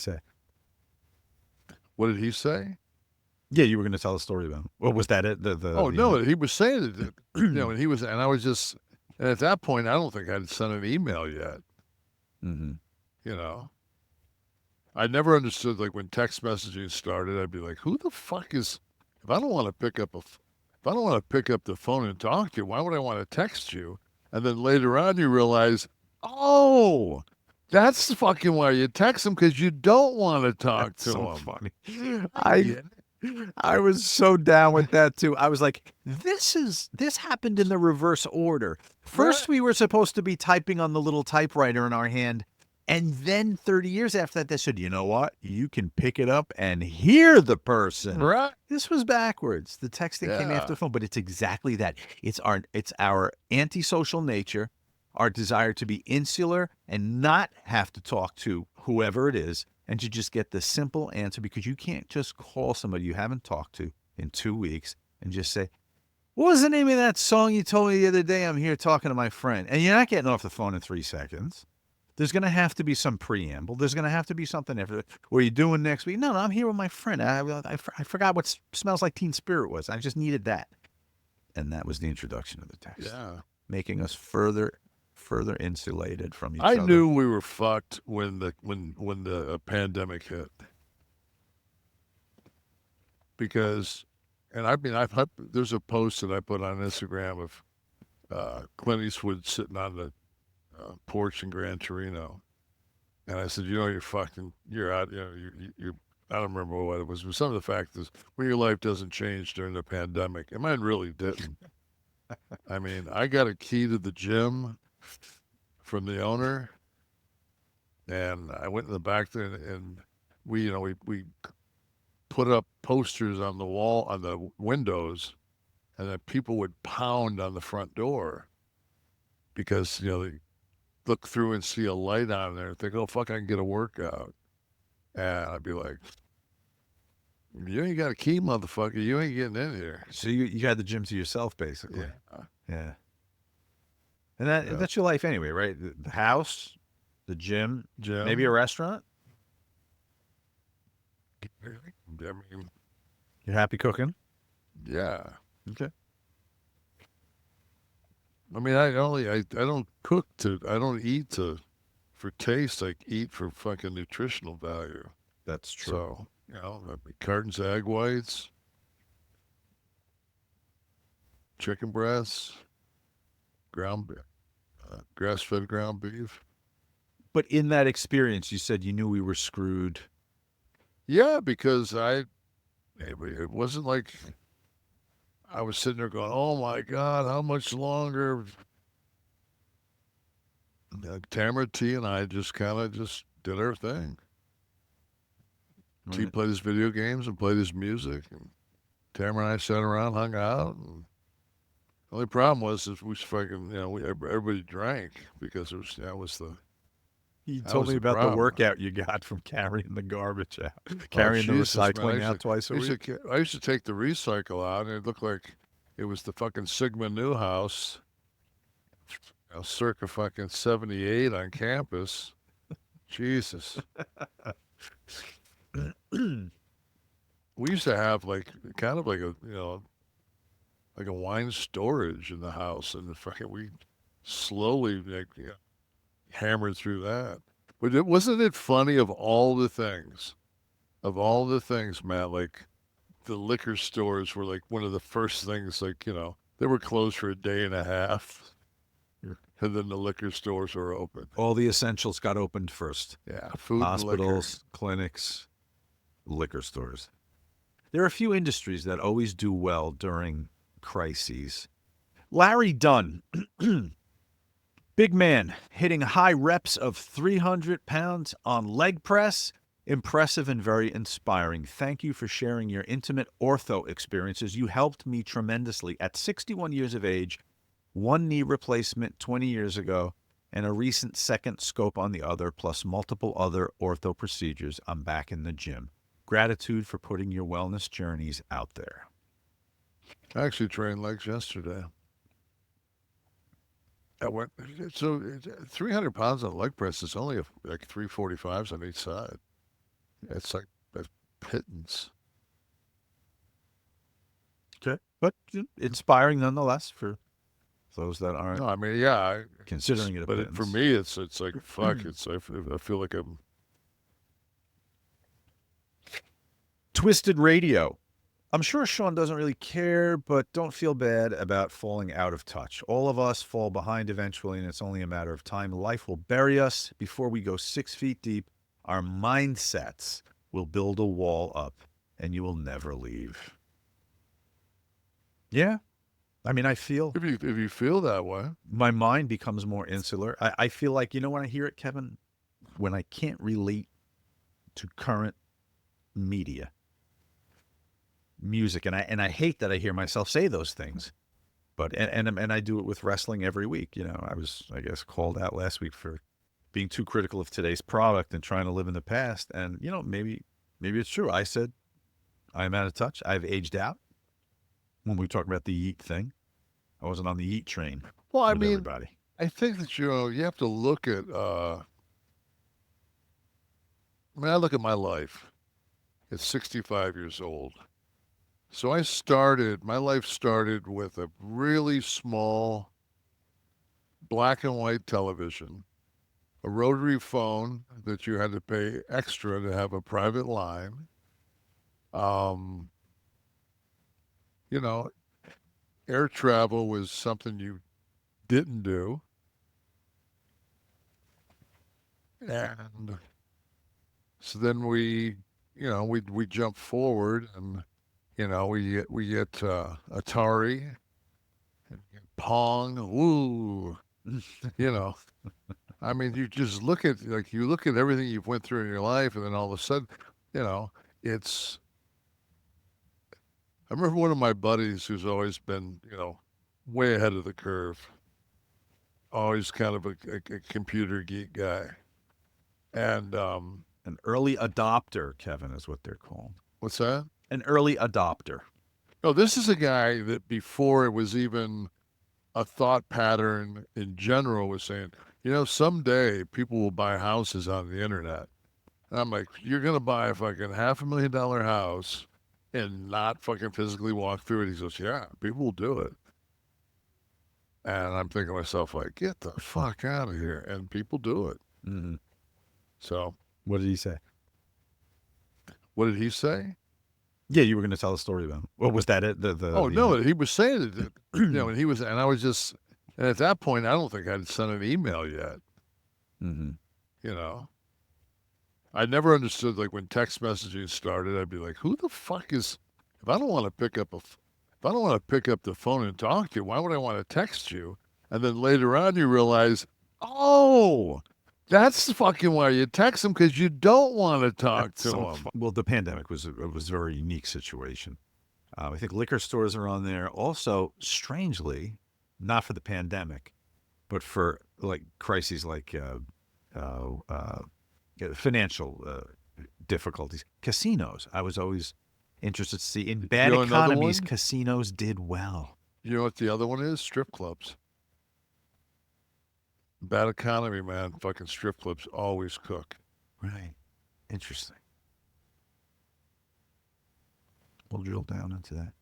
Say. What did he say? Yeah, you were going to tell a story about him. What was that? It Oh the no, he was saying that, and he was, and I was just, and at that point, I don't think I'd sent an email yet. mm-hmm. You know, I never understood, like, when text messaging started. I'd be like, who the fuck is? If I don't want to pick up if I don't want to pick up the phone and talk to you, why would I want to text you? And then later on, you realize, oh, that's fucking why you text him, because you don't want to talk That's to so him. funny. I I get it. I was so down with that too. I was like, this happened in the reverse order. Right. First, we were supposed to be typing on the little typewriter in our hand. And then 30 years after that, they said, you know what? You can pick it up and hear the person. Right. This was backwards. The texting came after Yeah. the phone, but it's exactly that. It's our antisocial nature, our desire to be insular and not have to talk to whoever it is, and to just get the simple answer, because you can't just call somebody you haven't talked to in 2 weeks and just say, what was the name of that song you told me the other day? I'm here talking to my friend. And you're not getting off the phone in 3 seconds. There's going to have to be some preamble. There's going to have to be something after. What are you doing next week? No, I'm here with my friend. I forgot what smells like Teen Spirit was. I just needed that. And that was the introduction of the text, Yeah. making us further insulated from each I other. knew we were fucked when the pandemic hit, because, and I mean, there's a post that I put on Instagram of Clint Eastwood sitting on the porch in Gran Torino, and I said, you're out, you're. I don't remember what it was, but some of the fact is, when your life doesn't change during the pandemic, and mine really didn't. I mean, I got a key to the gym from the owner, and I went in the back there, and we put up posters on the wall, on the windows, and then people would pound on the front door, because they look through and see a light on there and think, oh fuck, I can get a workout. And I'd be like, you ain't got a key, motherfucker. You ain't getting in here. So you had the gym to yourself, basically. Yeah, Yeah. And that's your life anyway, right? The house, the gym, maybe a Jim. restaurant. I mean, You're happy cooking. yeah. Okay. I mean, I don't cook to, I don't eat to for taste. I eat for fucking nutritional value. That's true. So, I mean, cartons of egg whites, chicken breasts, grass-fed ground beef. But in that experience, you said you knew we were screwed. Yeah, because it wasn't like I was sitting there going, "Oh my God, how much longer?" Tamara T and I just kind of just did our thing. T Right. played his video games and played his music, and Tamara and I sat around, hung out. And the only problem was is we fucking, everybody drank, because You that told was me the about the problem. workout you got from carrying the garbage out, Oh carrying the Jesus, man! recycling out twice a week. I used to take the recycle out, and it looked like it was the fucking Sigma Newhouse, circa fucking 78 on campus. Jesus. We used to have, like, kind of like like a wine storage in the house, and the fucking we slowly, like, hammered through that. But wasn't it funny, of all the things, Matt, like, the liquor stores were like one of the first things, like, they were closed for a day and a half, and then the liquor stores were open. All the essentials got opened first. Yeah, food and liquor. Hospitals, clinics, liquor stores. There are a few industries that always do well during crises. Larry Dunn, big man, hitting high reps of 300 pounds on leg press. Impressive and very inspiring. Thank you for sharing your intimate ortho experiences. You helped me tremendously. At 61 years of age, one knee replacement 20 years ago, and a recent second scope on the other, plus multiple other ortho procedures, I'm back in the gym. Gratitude for putting your wellness journeys out there. I actually trained legs yesterday. I went, so 300 pounds on leg press is only like 345s on each side. It's like a pittance. Okay. But inspiring nonetheless for those that aren't No, I mean, yeah, considering it a but for pittance. me, it's like fuck. I feel like I'm. Twisted Radio. I'm sure Sean doesn't really care, but don't feel bad about falling out of touch. All of us fall behind eventually, and it's only a matter of time. Life will bury us before we go 6 feet deep. Our mindsets will build a wall up, and you will never leave. Yeah. I mean, I feel If you feel that way, my mind becomes more insular. I feel like, when I hear it, Kevin, when I can't relate to current media, music, and I hate that I hear myself say those things. But and I do it with wrestling every week. I was, I guess, called out last week for being too critical of today's product and trying to live in the past. And maybe it's true. I said I'm out of touch. I've aged out. When we talk about the Yeet thing, I wasn't on the Yeet train well, I with mean, everybody. I think that you have to look at. I mean, I look at my life. At 65 years old. So my life started with a really small black and white television, a rotary phone that you had to pay extra to have a private line. Um, you know, air travel was something you didn't do. And so then we jump forward and, we get Atari, Pong, woo, you know. I mean, you just look at everything you've went through in your life, and then all of a sudden, you know, it's. I remember one of my buddies who's always been, way ahead of the curve, always kind of a computer geek guy. And An early adopter, Kevin, is what they're called. what's that? An early adopter. No, this is a guy that before it was even a thought pattern in general was saying, someday people will buy houses on the internet. And I'm like, you're gonna buy a fucking $500,000 house and not fucking physically walk through it. He goes, yeah, people will do it. And I'm thinking to myself, like, get the fuck out of here. And people do it. Mm-hmm. So What did he say? what did he say? Yeah, you were going to tell a story about him. What was that? It Oh no, he was saying that, and I was just, and at that point, I don't think I'd sent an email yet. Mm-hmm. You know, I never understood like when text messaging started. I'd be like, who the fuck is? If I don't want to pick up the phone and talk to you, why would I want to text you? And then later on, you realize, oh, that's fucking why you text them because you don't want to talk to them. Well, the pandemic was a very unique situation. I think liquor stores are on there. Also, strangely, not for the pandemic, but for like crises like financial difficulties. Casinos. I was always interested to see in bad economies, casinos did well. You know what the other one is? Strip clubs. Bad economy, man. Fucking strip clubs always cook. Right. Interesting. We'll drill down into that.